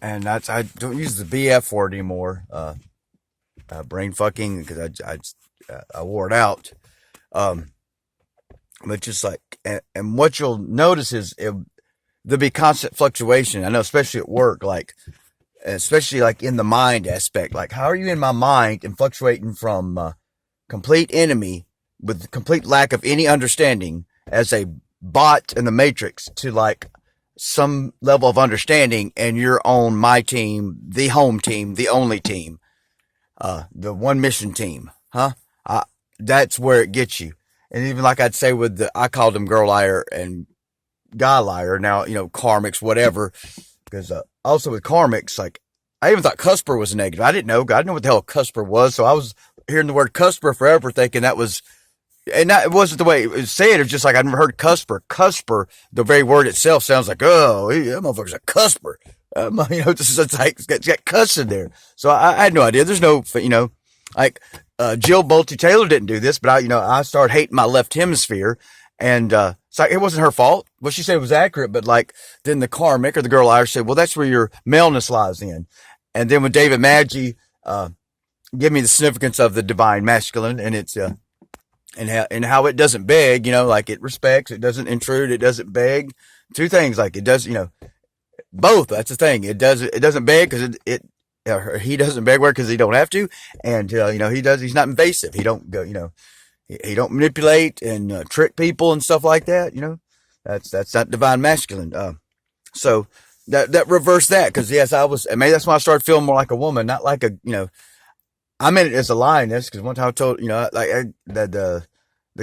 and I don't use the BF word anymore. Brain fucking, because I wore it out. Um, but just like, and what you'll notice is there'll be constant fluctuation. I know, especially at work, like, especially like in the mind aspect. Like, how are you in my mind and fluctuating from complete enemy with complete lack of any understanding as a bot in the matrix to like some level of understanding, and you're on my team, the home team, the only team, the one mission team, huh? That's where it gets you. And even like I'd say with I called them girl liar and guy liar. Now, karmics, whatever. Because also with karmics, like, I even thought cusper was negative. I didn't know. I didn't know what the hell a cusper was. So I was hearing the word cusper forever thinking that was, and that, it wasn't the way it was said. It was just like, I'd never heard cusper. Cusper, the very word itself sounds like, oh, that motherfucker's a cusper. It's like, it's got cuss in there. So I had no idea. There's no, like, Jill Bolte Taylor didn't do this, but I started hating my left hemisphere, and it's like, it wasn't her fault. What she said was accurate, but like, then the karmic or the girl liar said, well, that's where your maleness lies in. And then when David Maggi give me the significance of the divine masculine, and it's and how it doesn't beg, like it respects, it doesn't intrude, it doesn't beg. Two things, like it does, both. That's the thing. It doesn't beg because he doesn't beg where because he don't have to, and he's not invasive. He don't go, he don't manipulate and trick people and stuff like that. That's not divine masculine. So that reversed that, because yes, maybe that's why I started feeling more like a woman, not like a, I meant it as a lioness, because one time I told, the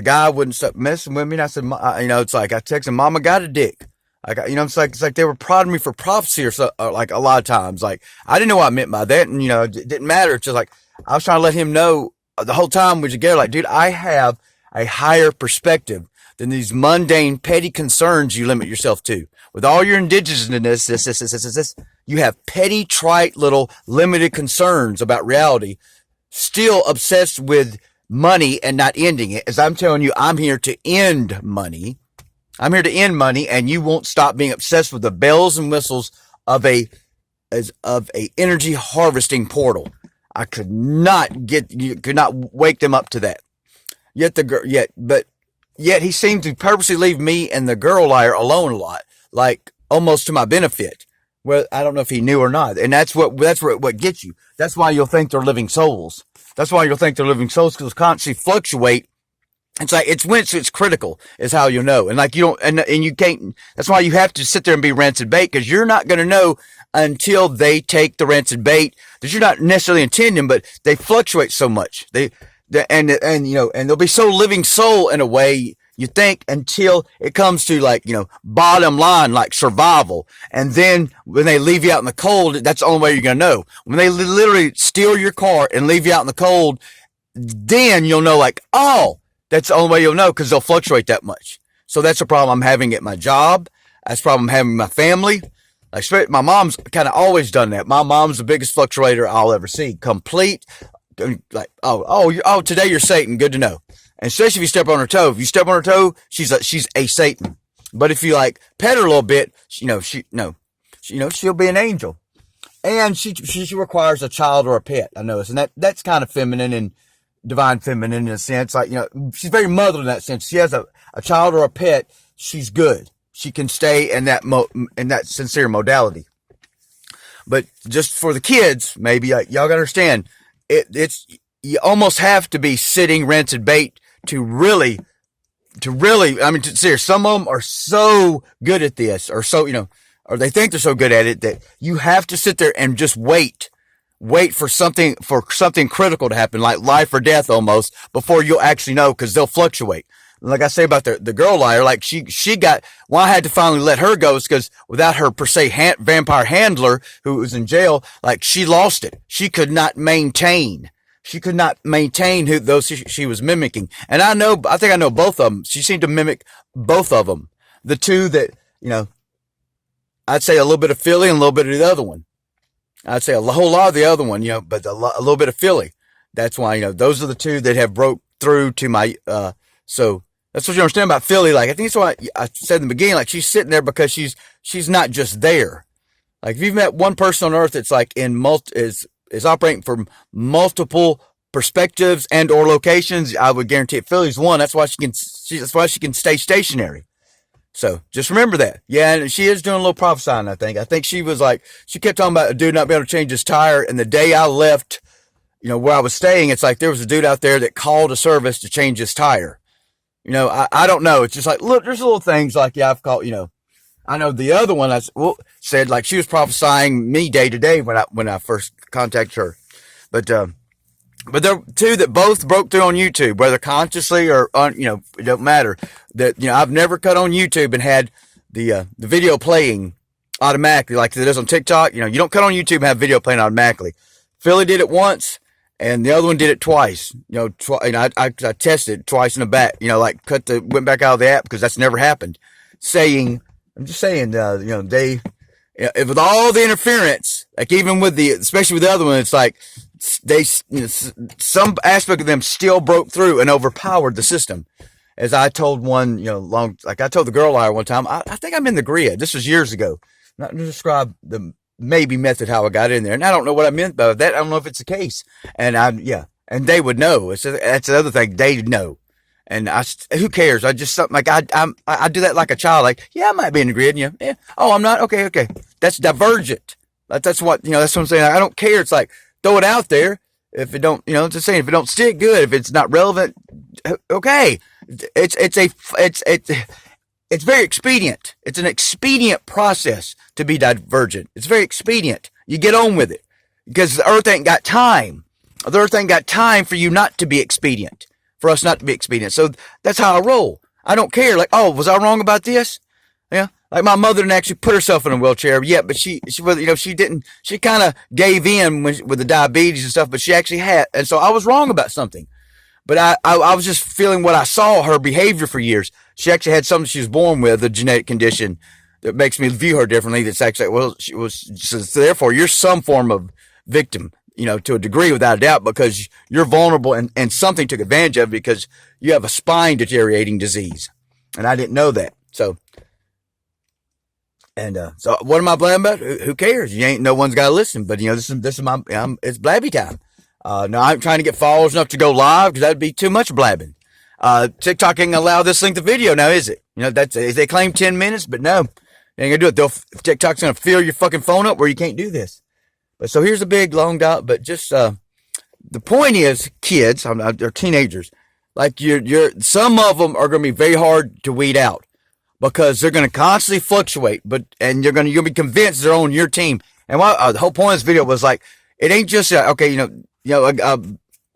guy wouldn't stop messing with me, and I said, it's like I texted him, Mama got a dick. It's like they were prodding me for prophecy or so, like a lot of times. Like, I didn't know what I meant by that, and it didn't matter. It's just like I was trying to let him know the whole time we were together. Like, dude, I have a higher perspective than these mundane, petty concerns you limit yourself to. With all your indigenousness, you have petty, trite, little limited concerns about reality, still obsessed with money and not ending it. As I'm telling you, I'm here to end money. I'm here to end money, and you won't stop being obsessed with the bells and whistles of a energy harvesting portal. I could not wake them up to that. Yet he seemed to purposely leave me and the girl liar alone a lot, like almost to my benefit. Well, I don't know if he knew or not, and that's what gets you. That's why you'll think they're living souls. That's why you'll think they're living souls, because constantly fluctuate. It's like, it's when it's critical is how you'll know. And like, you don't, and you can't, that's why you have to sit there and be rancid bait, because you're not going to know until they take the rancid bait that you're not necessarily intending, but they fluctuate so much. And they'll be so living soul in a way, you think, until it comes to like, bottom line, like survival. And then when they leave you out in the cold, that's the only way you're going to know. When they literally steal your car and leave you out in the cold, then you'll know, like, oh, that's the only way you'll know, because they'll fluctuate that much. So that's a problem I'm having at my job. That's a problem I'm having with my family. Like, my mom's kind of always done that. My mom's the biggest fluctuator I'll ever see. Complete, like, today you're Satan. Good to know. And especially if you step on her toe. If you step on her toe, she's a Satan. But if you like pet her a little bit, she'll be an angel. And she requires a child or a pet. I notice, and that's kind of feminine and divine feminine in a sense. Like, she's very motherly in that sense. She has a child or a pet, she's good. She can stay in that sincere modality. But just for the kids, maybe y'all gotta understand, you almost have to be sitting rancid bait to really, seriously, some of them are so good at this, or so, or they think they're so good at it, that you have to sit there and just wait for something critical to happen, like life or death almost, before you'll actually know, because they'll fluctuate. Like I say about the girl liar, like I had to finally let her go, because without her per se vampire handler who was in jail, like, she lost it. She could not maintain who those she was mimicking. And I think I know both of them. She seemed to mimic both of them. The two that, I'd say a little bit of Philly and a little bit of the other one. I'd say a whole lot of the other one, but a little bit of Philly. That's why, those are the two that have broke through to my, so that's what you understand about Philly. Like, I think it's what I said in the beginning, like, she's sitting there because she's not just there. Like if you've met one person on Earth that's like is operating from multiple perspectives and or locations, I would guarantee it. Philly's one. That's why she can stay stationary. So just remember that. Yeah, and she is doing a little prophesying, I think. I think she was like, she kept talking about a dude not being able to change his tire. And the day I left, where I was staying, it's like there was a dude out there that called a service to change his tire. I don't know. It's just like, look, there's little things like, yeah, I've called, I know the other one said like she was prophesying me day to day when I first contacted her. But there are two that both broke through on YouTube, whether consciously or, it don't matter. That, I've never cut on YouTube and had the video playing automatically like it is on TikTok. You don't cut on YouTube and have video playing automatically. Philly did it once and the other one did it twice. I tested twice in the back, went back out of the app because that's never happened. I'm just saying, with all the interference, like even especially with the other one, it's like, some aspect of them still broke through and overpowered the system. As I told one, I told the girl liar one time, I think I'm in the grid. This was years ago. Not to describe the maybe method how I got in there. And I don't know what I meant by that. I don't know if it's the case. And and they would know. That's the other thing. They'd know. And who cares? I just, something like, I do that like a child. Like, yeah, I might be in the grid. And yeah. Oh, I'm not. Okay. That's divergent. That's what I'm saying. I don't care. It's like, throw it out there. If it don't, just saying, if it don't stick, good. If it's not relevant, okay. It's very expedient. It's an expedient process to be divergent. It's very expedient. You get on with it because the earth ain't got time. The earth ain't got time for you not to be expedient, for us not to be expedient. So that's how I roll. I don't care. Like, oh, was I wrong about this? Yeah. Like my mother didn't actually put herself in a wheelchair yet, but she was, she didn't, she kind of gave in with the diabetes and stuff, but she actually had. And so I was wrong about something, but I was just feeling what I saw her behavior for years. She actually had something she was born with, a genetic condition that makes me view her differently. That's actually, well, she was, so therefore you're some form of victim, to a degree without a doubt, because you're vulnerable and something took advantage of it because you have a spine deteriorating disease. And I didn't know that. So what am I blabbing about? Who cares? No one's got to listen. But this is my, it's blabby time. No, I'm trying to get followers enough to go live because that'd be too much blabbing. TikTok ain't gonna allow this link to video now, is it? They claim 10 minutes, but no, they ain't gonna do it. TikTok's gonna fill your fucking phone up where you can't do this. But so here's a big long dot. But just the point is, kids, they're teenagers. Like some of them are gonna be very hard to weed out, because they're going to constantly fluctuate, and you're going to be convinced they're on your team. And the whole point of this video was like, it ain't just okay, a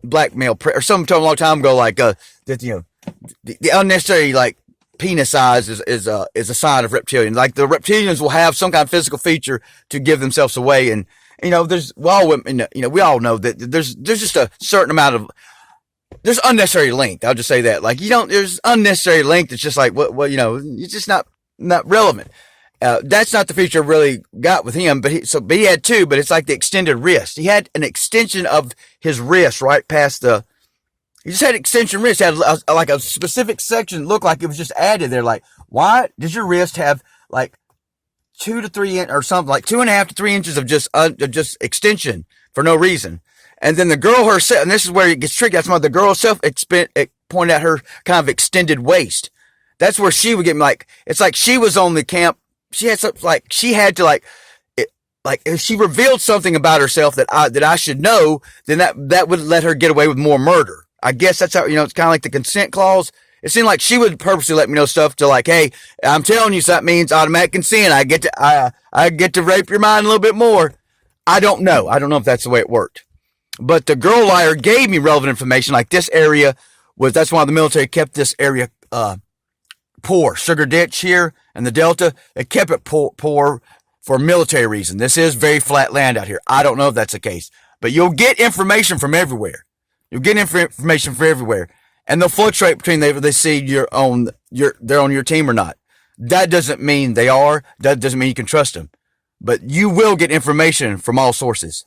black male or someone told me a long time ago, like that the unnecessary like penis size is a sign of reptilian. Like the reptilians will have some kind of physical feature to give themselves away, and we all know that there's just a certain amount of. There's unnecessary length. I'll just say that. Like, there's unnecessary length. It's just like, it's just not relevant. That's not the feature I really got with him, but he had two, but it's like the extended wrist. He had an extension of his wrist right past he just had extension wrist. He had like a specific section, looked like it was just added there. Like, why does your wrist have like 2 to 3 inch or something, like 2.5 to 3 inches of just extension for no reason? And then the girl herself, and this is where it gets tricky. That's why the girl herself pointed out her kind of extended waist. That's where she would get like, it's like she was on the camp. She had something like, she had to like if she revealed something about herself that I should know, then that would let her get away with more murder. I guess that's how, it's kind of like the consent clause. It seemed like she would purposely let me know stuff to like, hey, I'm telling you, so that means automatic consent. I get to rape your mind a little bit more. I don't know. I don't know if that's the way it worked. But the girl liar gave me relevant information. Like this area that's why the military kept this area, poor. Sugar Ditch here and the Delta, they kept it poor for military reason. This is very flat land out here. I don't know if that's the case, but you'll get information from everywhere. You'll get information from everywhere, and they'll fluctuate between they see they're on your team or not. That doesn't mean they are. That doesn't mean you can trust them, but you will get information from all sources.